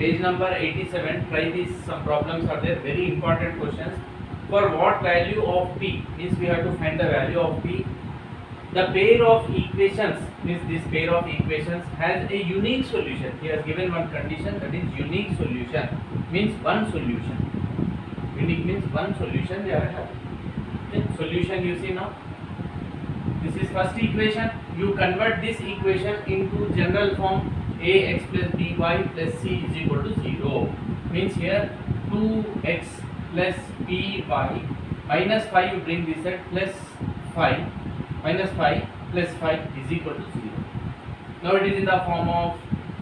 Page number 87. Try this. Some problems are there. Very important questions. For what value of p, means we have to find the value of p. The pair of equations, means this pair of equations has a unique solution. He has given one condition, that is unique solution. Means one solution. Unique means one solution they are having. Okay. Solution you see now. This is first equation. You convert this equation into general form. Ax plus by plus c is equal to 0. Means here 2x plus by minus 5, you bring this at plus 5, minus 5 plus 5 is equal to 0. Now it is in the form of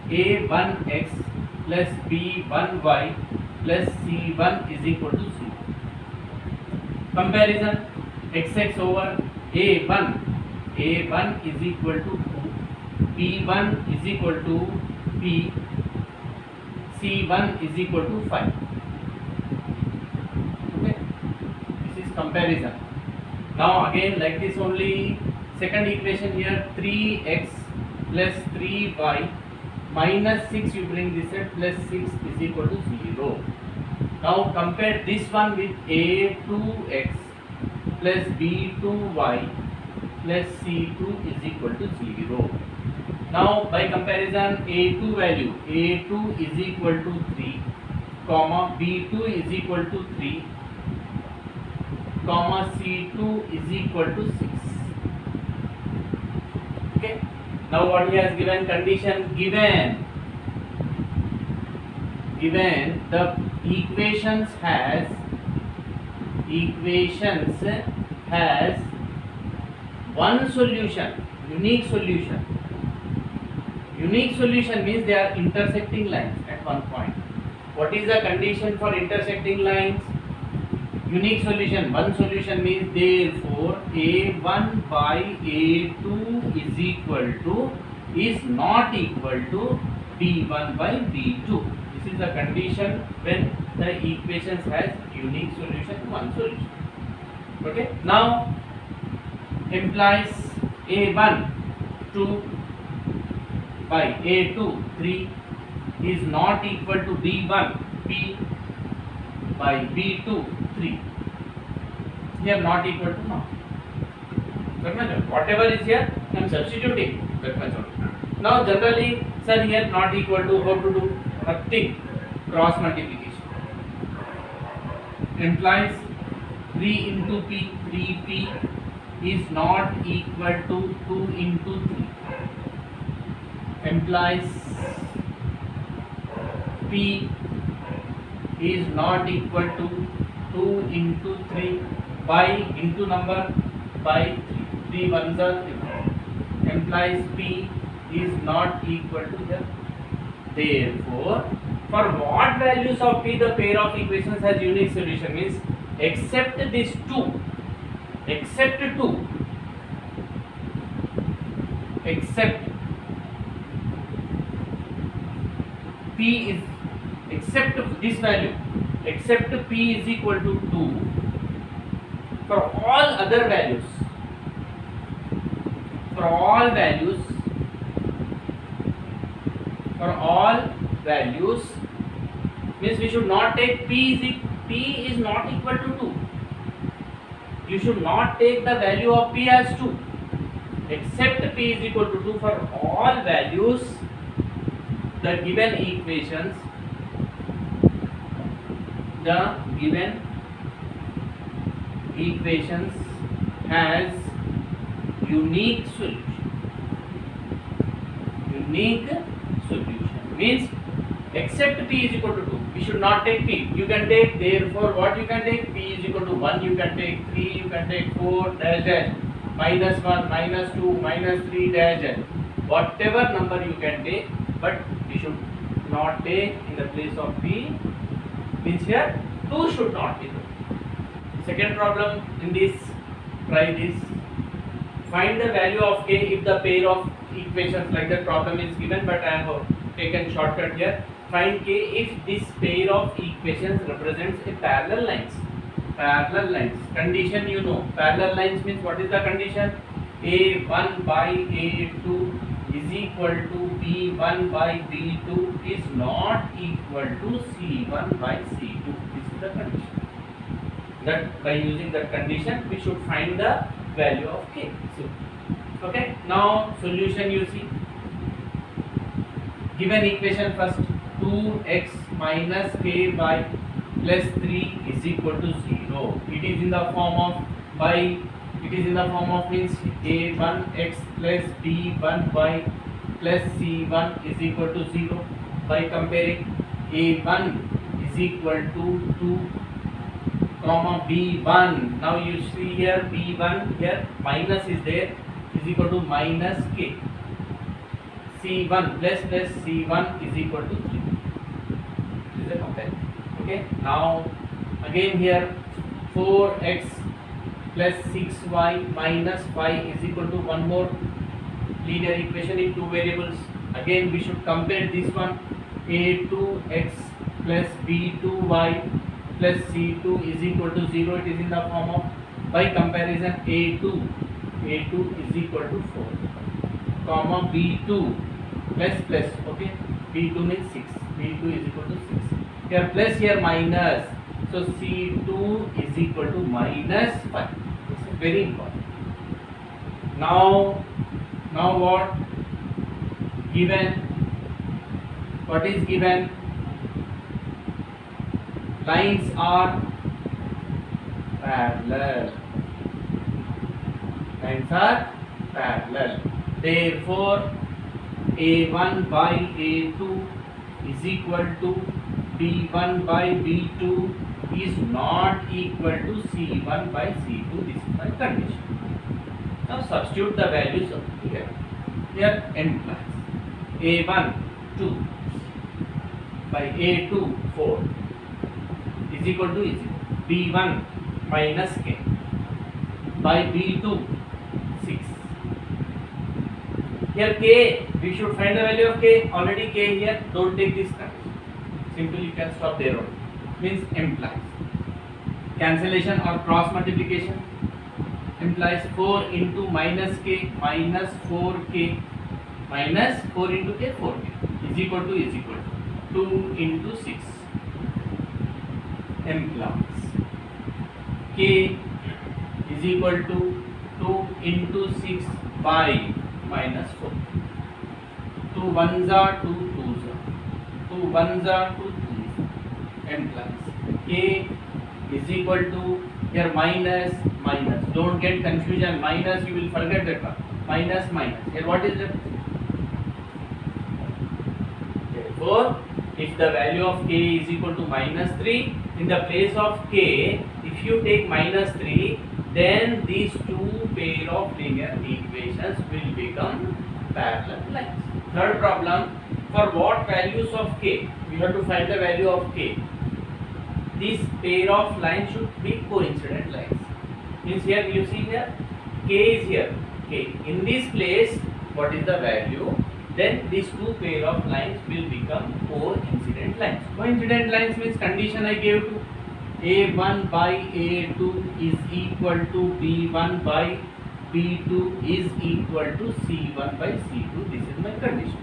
a1x plus b1y plus c1 is equal to 0. Comparison, xx over a1 is equal to 2, b1 is equal to b, c1 is equal to 5. Okay, this is comparison. Now again like this only, second equation here, 3x plus 3y minus 6, you bring this at plus 6 is equal to 0. Now compare this one with a2x plus b2y plus c2 is equal to 0. Now by comparison, a2 value, a2 is equal to 3, comma b2 is equal to 3, comma c2 is equal to 6. Okay. Now what he has given condition, given the equations has one solution, unique solution. Unique solution means they are intersecting lines at one point. What is the condition for intersecting lines? Unique solution, one solution means therefore a1 by a2 is not equal to b1 by b2. This is the condition when the equations has unique solution, one solution. Okay. Now implies a1 2 by a2 3 is not equal to b1 b by b2 3. Here not equal to now. Whatever is here, I am substituting. Now generally, sir, here not equal to, how to do? Nothing. Cross multiplication. Implies 3 into p, 3p is not equal to 2 into 3. Implies p is not equal to 2 into 3 by into number by 3 ones are 3. Implies p is not equal to here. Therefore, for what values of p the pair of equations has unique solution, means except this 2, except p is, except this value, except p is equal to 2, for all other values, for all values means we should not take p is not equal to 2. You should not take the value of p as 2, except p is equal to 2 for all values. The given equations, has unique solution. Unique solution means except p is equal to 2. We should not take p. You can take, therefore what you can take? P is equal to 1, you can take 3, you can take 4, dash dash, minus 1, minus 2, minus 3, dash dash. Whatever number you can take, but you should not take in the place of p, means here 2 should not be there. Second problem in this, try this. Find the value of k if the pair of equations, like the problem is given, but I have taken shortcut here. Find k if this pair of equations represents a parallel lines. Parallel lines. Condition you know. Parallel lines means what is the condition? a1 by a2 is equal to B1 by B2 is not equal to C1 by C2. This is the condition. That by using that condition we should find the value of k. So, okay, now solution you see. Given equation first, 2x minus k by plus 3 is equal to 0. It is in the form of means a1x plus b1 y plus c1 is equal to 0. By comparing, a1 is equal to 2 comma b1. Now you see here b1, here minus is there, is equal to minus k. C1 plus C1 is equal to 3. This is a comparison. Okay. Now again here 4x plus 6y minus 5 is equal to one more linear equation in two variables. Again we should compare this one, a2x plus b2y plus c2 is equal to 0. It is in the form of, by comparison, a2 is equal to 4 comma b2 plus, okay, b2 means 6, b2 is equal to 6. Here plus, here minus, so c2 is equal to minus 5. This is very important. Now what given? What is given? Lines are parallel. Lines are parallel. Therefore, a1 by a2 is equal to b1 by b2 is not equal to c1 by c2. This is my condition. Now substitute the values of here. Here implies a1 2 by a2 4 is equal to b1 minus k by b2 6. Here k, we should find the value of k. Already k here, don't take this condition. Simply you can stop there only. Means implies cancellation or cross multiplication. Implies 4 into minus k minus 4k minus 4 into k 4k is equal to 2 into 6. Implies k is equal to 2 into 6 by minus 4. 2 1s are 2 2s are 2 1s are 2 2s. Implies k is equal to, here minus minus, don't get confusion, minus you will forget that one, minus minus, here what is it? Therefore, if the value of k is equal to minus 3, in the place of k, if you take minus 3, then these two pair of linear equations will become parallel lines. Third problem, for what values of k? We have to find the value of k. This pair of lines should be coincident lines. Means here you see here, k is here, k. In this place, what is the value? Then these two pair of lines will become coincident lines. Coincident lines means condition I gave to a1 by a2 is equal to b1 by b2 is equal to c1 by c2. This is my condition.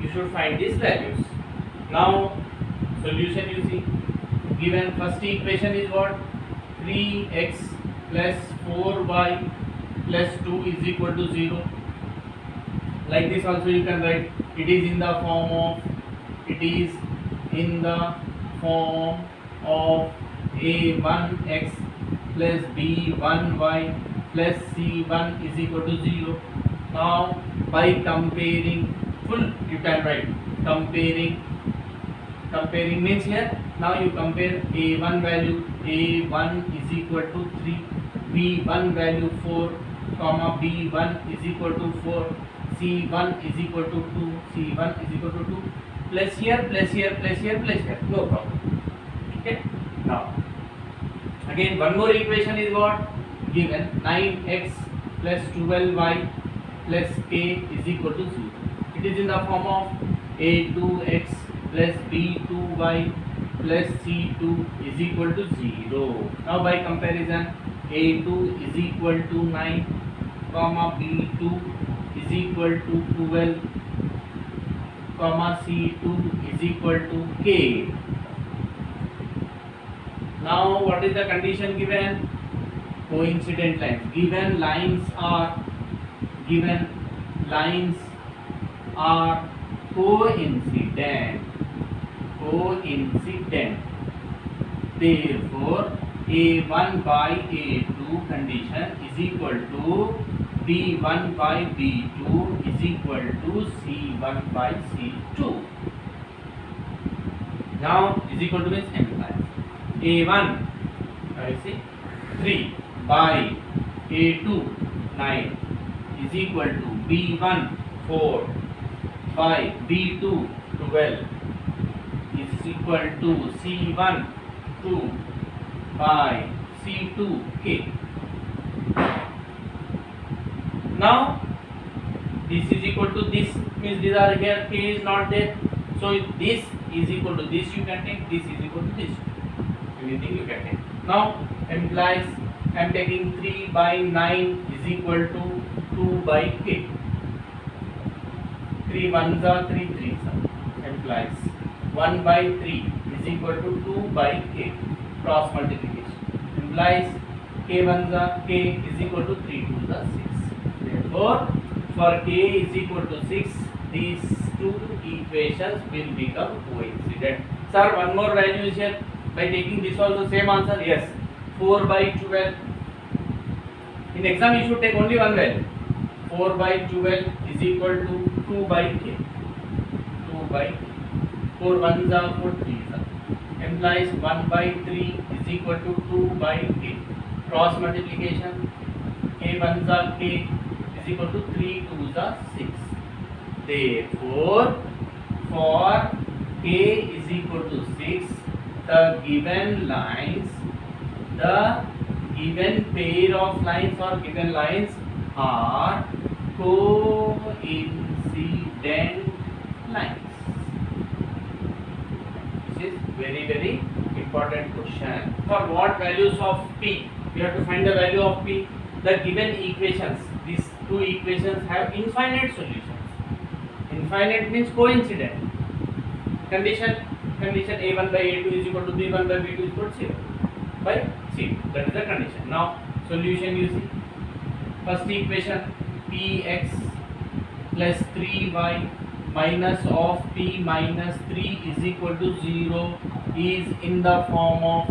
You should find these values. Now solution you see. Given first equation is what? 3x plus 4y plus 2 is equal to 0. Like this also you can write. It is in the form of a1x plus b1y plus c1 is equal to 0. Now by comparing, full you can write, comparing means here, now you compare a1 value, a1 is equal to 3, b1 value 4 comma b1 is equal to 4, c1 is equal to 2, c1 is equal to 2, plus here, plus here, plus here, plus here, no problem. Okay. Now again one more equation is what? Given 9x plus 12y plus k is equal to 0. It is in the form of a2x plus b2y plus c2 is equal to 0. Now by comparison, a2 is equal to 9 comma b2 is is equal to 12 comma C2 is equal to K. Now what is the condition given? Coincident lines. Given lines are coincident. Therefore A1 by A2 condition is equal to B1 by B2 is equal to C1 by C2. Now is equal to means implies A1 I see 3 by A2 9 is equal to B1 4 by B2 12 is equal to C1 2 by C2 K. Now this is equal to this means these are here, K is not there, so this is equal to this you can take, this is equal to this, anything you can take. Now implies I am taking 3 by 9 is equal to 2 by K. 3 ones are 3 threes are, implies 1 by 3 is equal to 2 by K. Cross multiplication implies K ones are K is equal to 3 twos are 6. Therefore for K is equal to 6, these two equations will become coincident. Sir, one more value is here. By taking this also same answer? Yes. 4 by 12. In exam you should take only one value. 4 by 12 is equal to 2 by K. 2 by K. 4 ones are 4 threes are. Implies 1 by 3 is equal to 2 by K. Cross multiplication. K ones are K is equal to 3 twos are 6. Therefore, for K is equal to 6, the given lines, the given pair of lines or given lines are coincident lines. This is very important question. For what values of P? We have to find the value of P. The given equations, these two equations have infinite solutions. Infinite means coincident. Condition A1 by A2 is equal to B1 by B2 is equal to C1 by C2. That is the condition. Now solution you see. First equation Px plus 3y minus of P minus 3 is equal to 0 is in the form of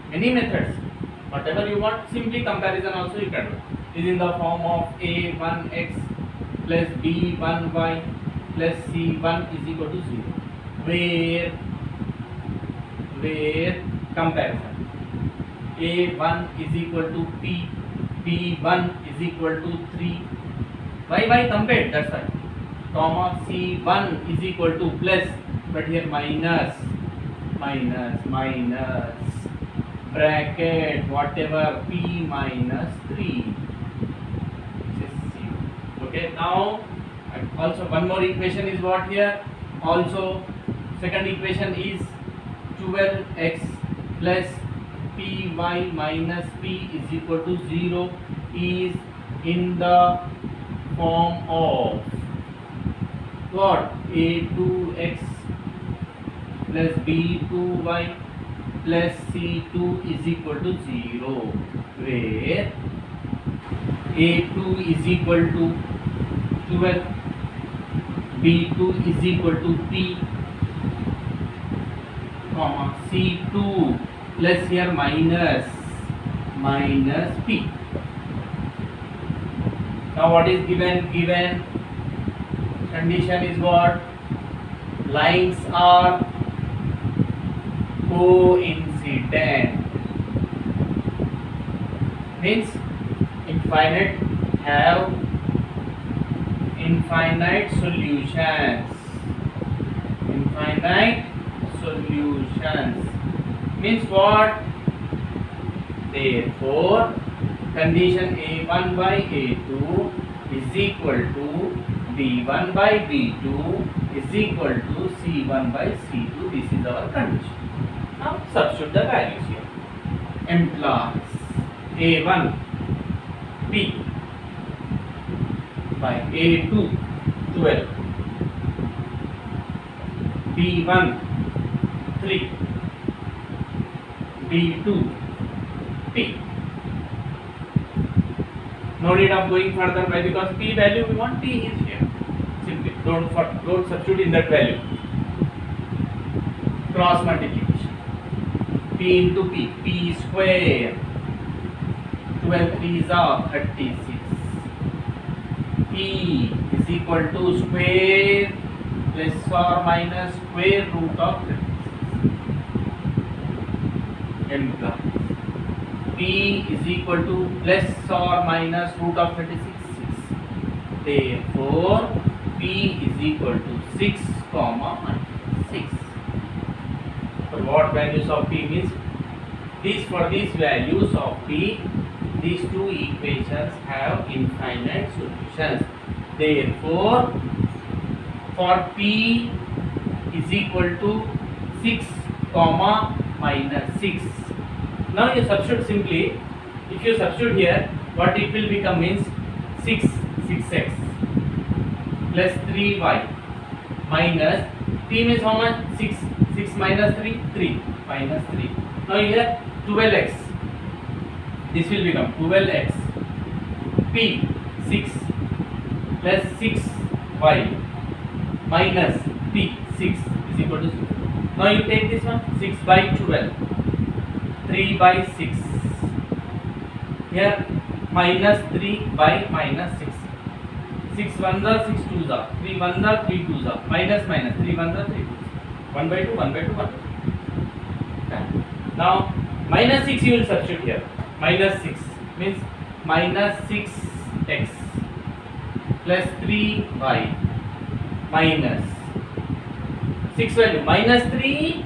many methods. Whatever you want, simply comparison also you can do. Is in the form of A1x plus B1y plus C1 is equal to 0. Where comparison A1 is equal to P, B1 is equal to 3. Why compared? That's why. Comma C1 is equal to plus, but here minus bracket whatever P minus 3. This is C. Okay, now also one more equation is what here. Also second equation is 12x plus Py minus P is equal to 0 is in the form of what? A2x plus B2y plus C2 is equal to 0, where A2 is equal to 12, B2 is equal to P, comma C2 plus here minus P. Now what is given? Given condition is what? Lines are coincident, means infinite have infinite solutions. Infinite solutions means what? Therefore condition A1 by A2 is equal to B1 by B2 is equal to C1 by C2. This is our condition. Now substitute the values here. Implies A1 P by A2 12, B1 3, B2 P. No need of going further by because P value we want, P is here. Simply don't substitute in that value. Cross multiplication. P into P, P square. 12 3s are 36. P is equal to square plus or minus square root of 36. M plus. P is equal to plus or minus root of 36, 6. Therefore, P is equal to 6 comma minus 6. For what values of P means? For these values of P, these two equations have infinite solutions. Therefore, for P is equal to 6 comma minus 6. Now you substitute simply. If you substitute here, what it will become means 6x plus 3y minus P means how much? 6 minus 3 3 minus 3. Now here 12x. This will become 12x. P 6 plus 6y minus P 6 is equal to 6. Now you take this one 6 by 12. 3 by 6. Here minus 3 by minus 6. 6 ones are 6 twos are. 3 ones are 3 twos are. Minus 3 ones are 3 twos. 1 by 2, 1 by 2, 1 by 2. Now minus 6 you will substitute here. Minus 6 means minus 6x plus 3y minus 6 value minus 3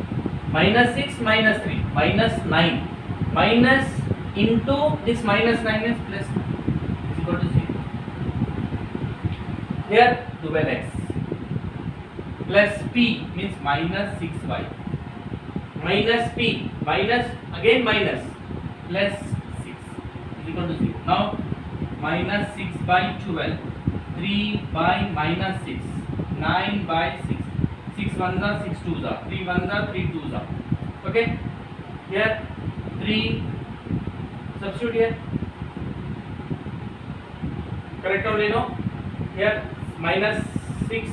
minus 6 minus 3 minus 9 minus into this minus 9 is plus is equal to 0. Here 12x plus P means minus 6y minus P minus again minus plus 6 is equal to 0. Now minus 6 by 12, 3 by minus 6, 9 by 6. 6 ones are 6 twos are. 3 ones are 3 twos are. Okay. Here 3 substitute here. Correct only no? Here minus 6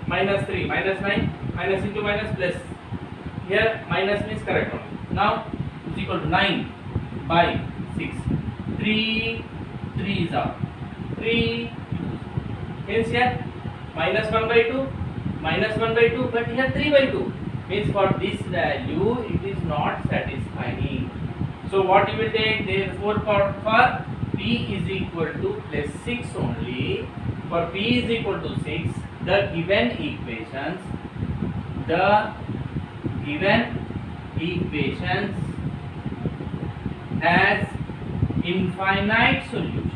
minus 3 minus 9 minus into minus plus. Here minus means correct only. Now is equal to 9 by 6. 3 3s are 3 means here minus 1 by 2 minus 1 by 2, but here 3 by 2 means for this value it is not satisfying. So what you will take? Therefore for P is equal to plus 6 only, for P is equal to 6, the given equations has infinite solutions.